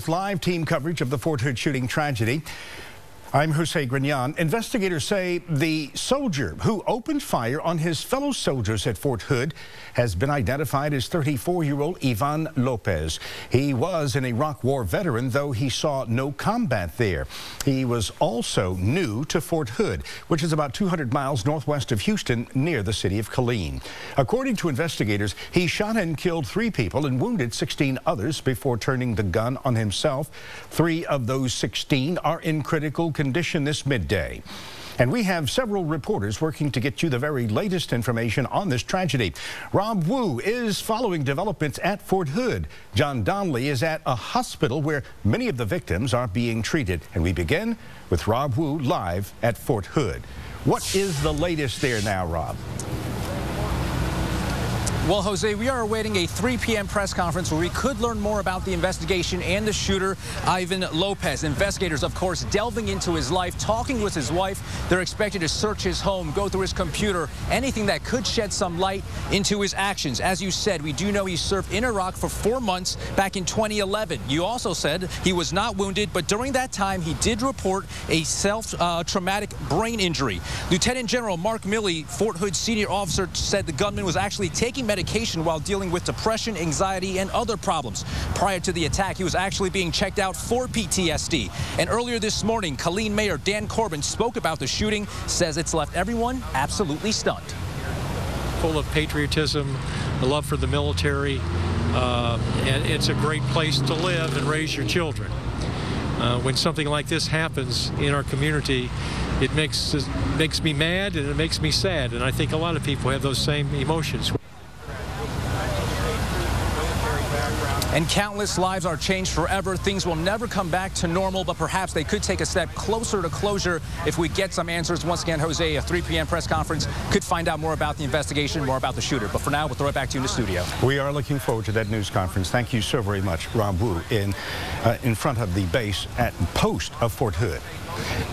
Live team coverage of the Fort Hood shooting tragedy. I'm Jose Grignon. Investigators say the soldier who opened fire on his fellow soldiers at Fort Hood has been identified as 34-year-old Ivan Lopez. He was an Iraq War veteran, though he saw no combat there. He was also new to Fort Hood, which is about 200 miles northwest of Houston, near the city of Killeen. According to investigators, he shot and killed 3 people and wounded 16 others before turning the gun on himself. 3 of those 16 are in critical condition this midday. And we have several reporters working to get you the very latest information on this tragedy. Rob Wu is following developments at Fort Hood. John Donnelly is at a hospital where many of the victims are being treated. And we begin with Rob Wu live at Fort Hood. What is the latest there now, Rob? Well, Jose, we are awaiting a 3 p.m. press conference where we could learn more about the investigation and the shooter, Ivan Lopez. Investigators, of course, delving into his life, talking with his wife. They're expected to search his home, go through his computer, anything that could shed some light into his actions. As you said, we do know he served in Iraq for 4 months back in 2011. You also said he was not wounded, but during that time, he did report a self-traumatic brain injury. Lieutenant General Mark Milley, Fort Hood senior officer, said the gunman was actually taking medication while dealing with depression, anxiety, and other problems. Prior to the attack, he was actually being checked out for PTSD. And earlier this morning, Killeen Mayor Dan Corbin spoke about the shooting, says it's left everyone absolutely stunned. Full of patriotism, a love for the military, and it's a great place to live and raise your children. When something like this happens in our community, it makes me mad and it makes me sad, and I think a lot of people have those same emotions. And countless lives are changed forever. Things will never come back to normal, but perhaps they could take a step closer to closure if we get some answers. Once again, Jose, a 3 p.m. press conference could find out more about the investigation, more about the shooter. But for now, we'll throw it back to you in the studio. We are looking forward to that news conference. Thank you so very much, Rob Wu, in front of the base at post of Fort Hood.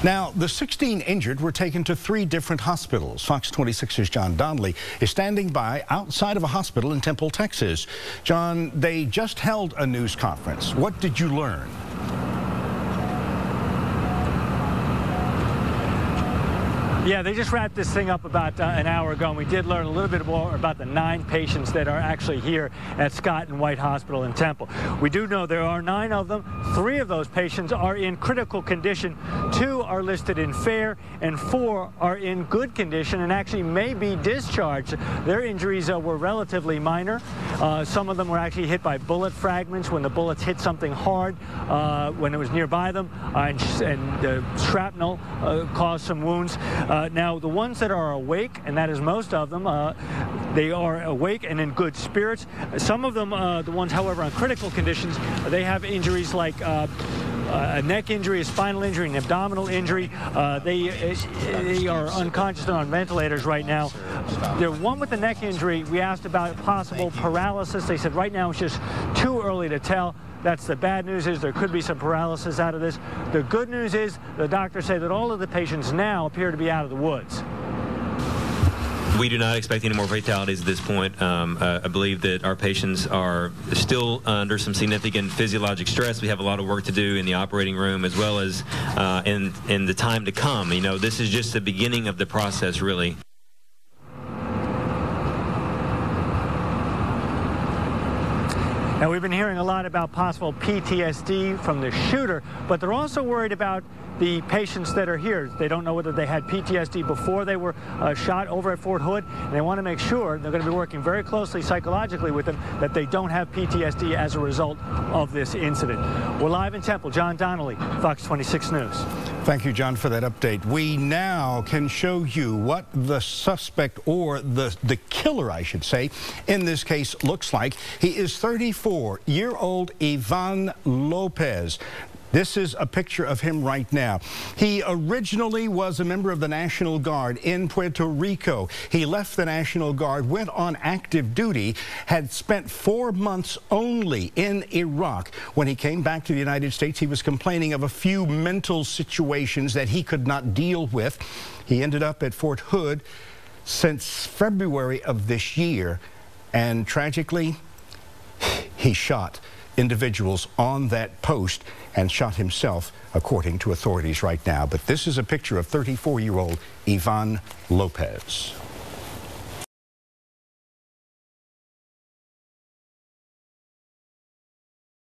Now, the 16 injured were taken to 3 different hospitals. Fox 26's John Donnelly is standing by outside of a hospital in Temple, Texas. John, they just held a news conference. What did you learn? Yeah, they just wrapped this thing up about an hour ago, and we did learn a little bit more about the 9 patients that are actually here at Scott and White Hospital in Temple. We do know there are 9 of them. 3 of those patients are in critical condition. 2 are listed in fair, and 4 are in good condition and actually may be discharged. Their injuries were relatively minor. Some of them were actually hit by bullet fragments when the bullets hit something hard when it was nearby them, and shrapnel caused some wounds. Now, the ones that are awake, and that is most of them, they are awake and in good spirits. Some of them, the ones, however, on critical conditions, they have injuries like a neck injury, a spinal injury, an abdominal injury. They are unconscious and on ventilators right now. The one with the neck injury, we asked about possible paralysis. They said right now it's just too early to tell. That's the bad news, is there could be some paralysis out of this. The good news is the doctors say that all of the patients now appear to be out of the woods. We do not expect any more fatalities at this point. I believe that our patients are still under some significant physiologic stress. We have a lot of work to do in the operating room as well as in the time to come. You know, this is just the beginning of the process, really. Now, we've been hearing a lot about possible PTSD from the shooter, but they're also worried about the patients that are here. They don't know whether they had PTSD before they were shot over at Fort Hood, and they want to make sure, they're going to be working very closely psychologically with them, that they don't have PTSD as a result of this incident. We're live in Temple. John Donnelly, Fox 26 News. Thank you, John, for that update. We now can show you what the suspect, or the killer, I should say, in this case looks like. He is 34-year-old Ivan Lopez. This is a picture of him right now. He originally was a member of the National Guard in Puerto Rico. He left the National Guard, went on active duty, had spent 4 months only in Iraq. When he came back to the United States, he was complaining of a few mental situations that he could not deal with. He ended up at Fort Hood since February of this year, and tragically, he shot individuals on that post and shot himself, according to authorities right now. But this is a picture of 34-year-old Ivan Lopez.